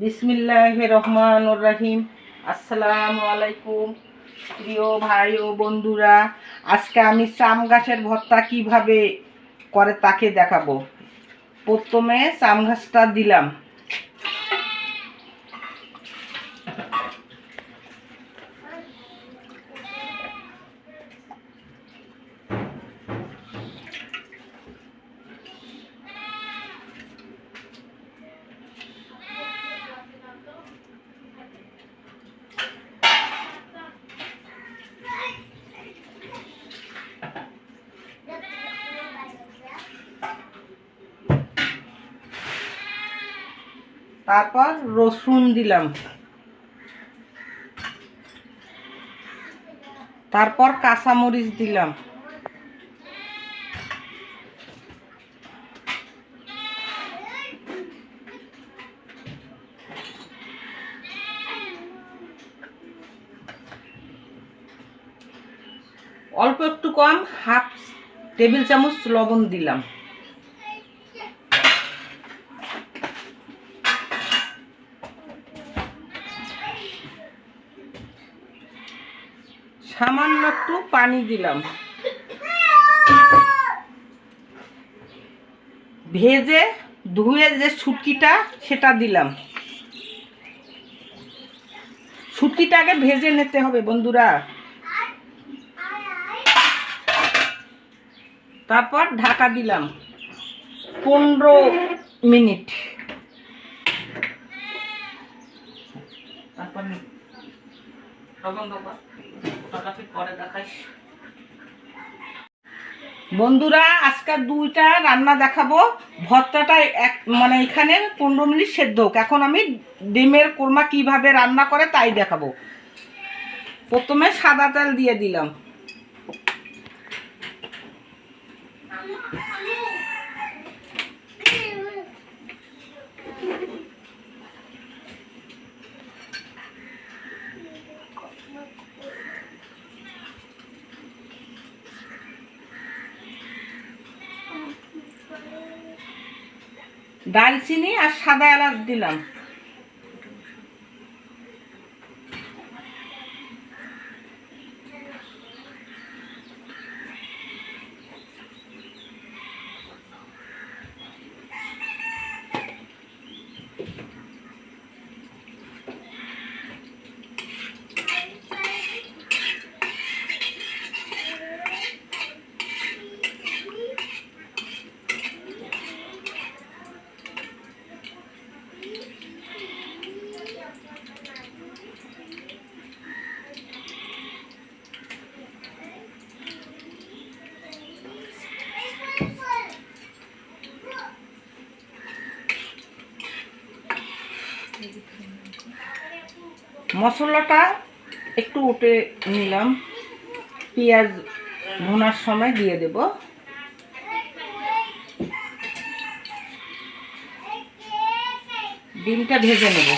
বিসমিল্লাহির রহমানির রহিম। আসসালামু আলাইকুম প্রিয় ভাই ও বন্ধুরা, আজকে আমি চাম গাছের ভর্তা কিভাবে করে তাকে দেখাবো। প্রথমে চাম গাছটা দিলাম, তারপর রসুন দিলাম, তারপর কাঁচামরিচ দিলাম, অল্প একটু কম হাফ টেবিল চামচ লবণ দিলাম। সামান্য একটু পানি দিলাম। ভেজে ধুয়ে যে শুটকিটা সেটা দিলাম। শুটকিটাকে ভেজে নিতে হবে বন্ধুরা। তারপর ঢাকা দিলাম 15 মিনিট। তারপর বন্ধুরা আজকে দুইটা রান্না দেখাবো। ভর্তাটা এখানে 15 মিনিট সেদ্ধ হোক। এখন আমি ডিমের কোরমা কিভাবে রান্না করে তাই দেখাবো। প্রথমে সাদা তেল দিয়ে দিলাম, দারচিনি আর সাদা এলাচ দিলাম, মশলাটা একটু উঠে নিলাম। পেঁয়াজ ভুনার সময় দিয়ে দেব। ডিমটা ভেজে নেব।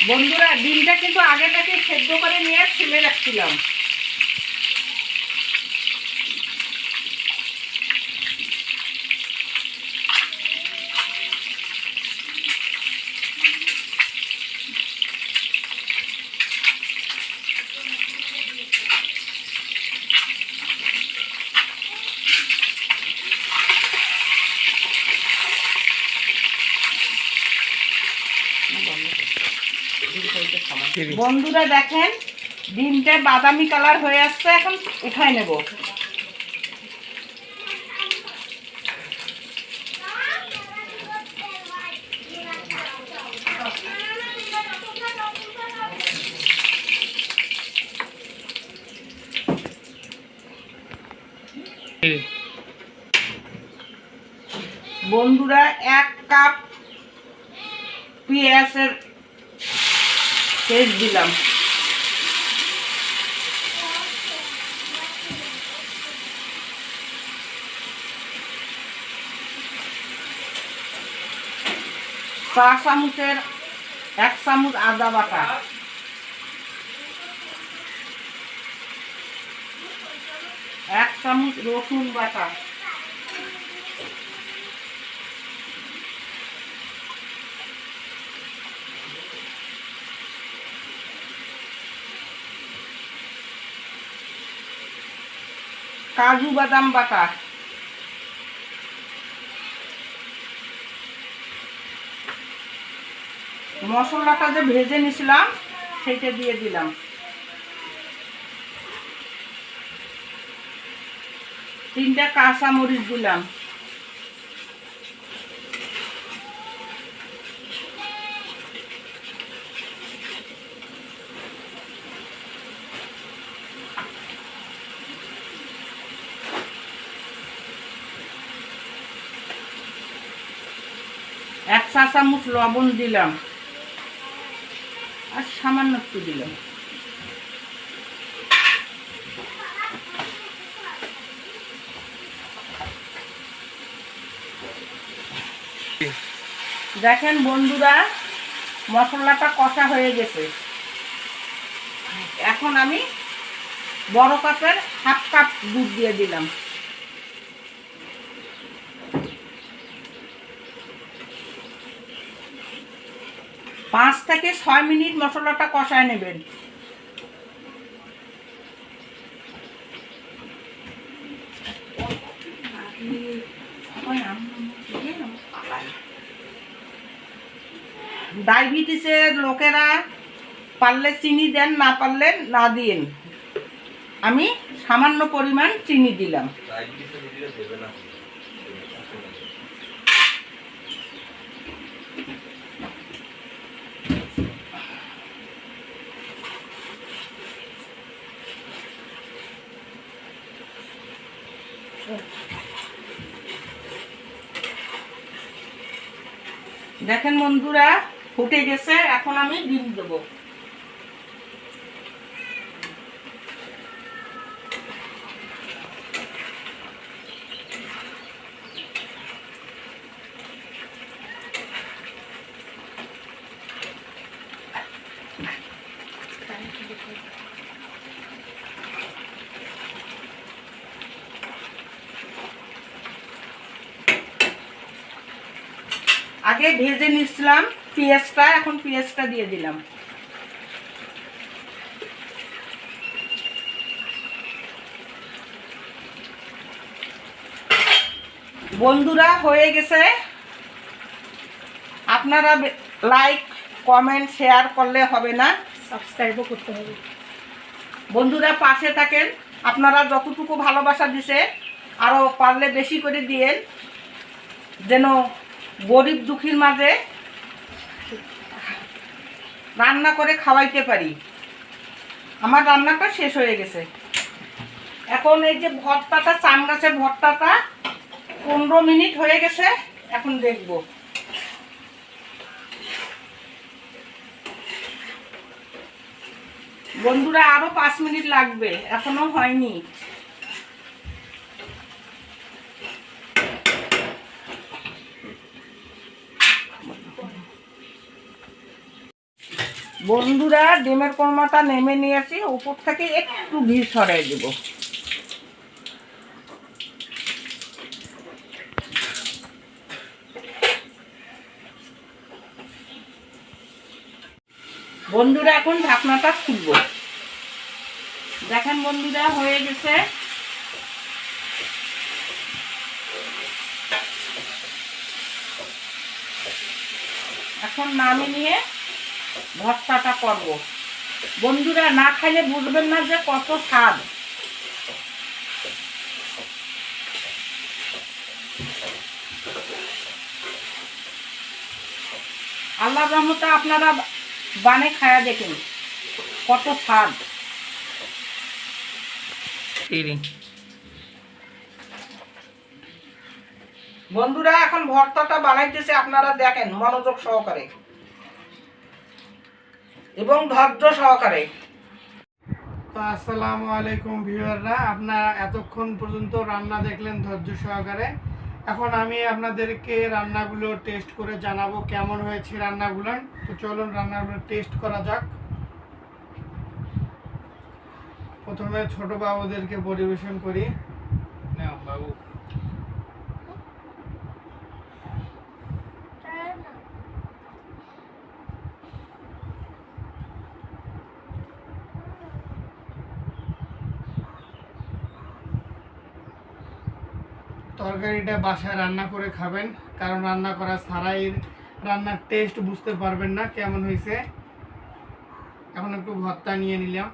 বন্ধুরা ডিমটা কিন্তু আগে থেকে সেদ্ধ করে নিয়ে ফেলে রাখছিলাম। বন্ধুরা দেখেন ডিমটা বাদামি কালার হয়ে আসছে, এখন উঠাই নেব। বন্ধুরা 1 কাপ পেঁয়াজের পেস্ট দিলাম। চা চামচের 1 চামচ আদা বাটা, 1 চামচ রসুন বাটা, কাজু বাদাম বাটা, মশলাটা যে ভেজে নিছিলাম সেটা দিয়ে দিলাম। তিনটা কাঁচা মরিচ দিলাম। এক চা চামচ লবণ দিলাম আর সামান্য একটু দিলাম। দেখেন বন্ধুরা, মশলাটা কষা হয়ে গেছে। এখন আমি বড় কাপের 1/2 কাপ দুধ দিয়ে দিলাম। পাঁচ থেকে 6 মিনিট মশলাটা কষায় নেবেন। ডায়াবেটিসের লোকেরা পারলে চিনি দেন, না পারলে না দিন। আমি সামান্য পরিমাণ চিনি দিলাম। দেখেন বন্ধুরা, ফুটে গেছে। এখন আমি ডিম দেবো। আগে ভেজে নিচ্ছিলাম পেঁয়াজটা, এখন পেঁয়াজটা দিয়ে দিলাম। বন্ধুরা হয়ে গেছে। আপনারা লাইক কমেন্ট শেয়ার করলে হবে না, সাবস্ক্রাইবও করতে হবে। বন্ধুরা পাশে থাকেন। আপনারা যতটুকু ভালোবাসা দিছে আরও পারলে বেশি করে দিয়েন, যেন গরিব দুঃখীর মাঝে রান্না করে খাওয়াইতে পারি। আমার রান্নাটা শেষ হয়ে গেছে। এখন এই যে ভর্তাটা, চাম গাছের ভর্তাটা 15 মিনিট হয়ে গেছে। এখন দেখব। বন্ধুরা আরো 5 মিনিট লাগবে, এখনো হয়নি। বন্ধুরা ডিমের কোরমাটা নেমে নিয়েছি, উপর থেকে একটু ঘি ছড়াই দেব। বন্ধুরা এখন ঢাকনাটা খুলব। দেখেন বন্ধুরা হয়ে গেছে। এখন নামিয়ে নিয়ে ভর্তাটা করব। বন্ধুরা না খাইলে বুঝবেন না যে কত স্বাদ। আল্লাহর রহমতে আপনারা বানে খায়া দেখুন কত স্বাদ। বন্ধুরা এখন ভর্তাটা বানাইতেছে, আপনারা দেখেন মনোযোগ সহকারে এবং ধৈর্য সহকারে। তো আসসালামু আলাইকুম ভিউয়াররা, আপনারা এতক্ষণ পর্যন্ত রান্না দেখলেন ধৈর্য সহকারে। এখন আমি আপনাদেরকে রান্নাগুলো টেস্ট করে জানাবো কেমন হয়েছে রান্নাগুলো। তো চলুন রান্নাগুলো টেস্ট করা যাক। প্রথমে ছোট বাবুদেরকে পরিবেশন করি। নাও বাবু। তরকারিটা বাসায় রান্না করে খাবেন, কারণ রান্না করা ছাড়াই রান্নার টেস্ট বুঝতে পারবেন না কেমন হয়েছে। এখন একটু ভর্তা নিয়ে নিলাম।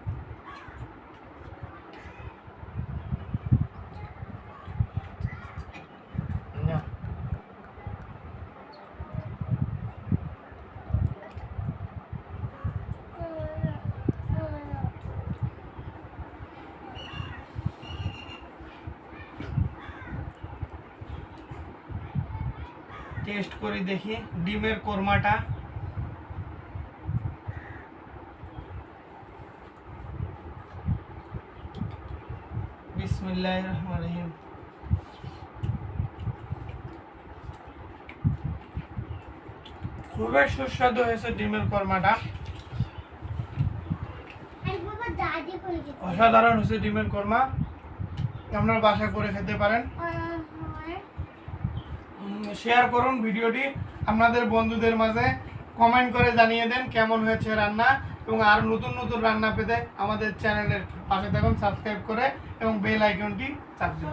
টেস্ট করে দেখি ডিমের কোরমাটা। বিসমিল্লাহির রহমানির রহিম। খুবই সুস্বাদু হয়েছে ডিমের কোরমাটা, অসাধারণ হয়েছে ডিমের কোরমা। আপনার বাসা করে খেতে পারেন। শেয়ার করুন ভিডিওটি আপনাদের বন্ধুদের মাঝে, কমেন্ট করে জানিয়ে দেন কেমন হয়েছে রান্না, এবং আর নতুন নতুন রান্না পেতে আমাদের চ্যানেলের পাশে থাকুন, সাবস্ক্রাইব করে এবং বেল আইকনটি চাপ দিন।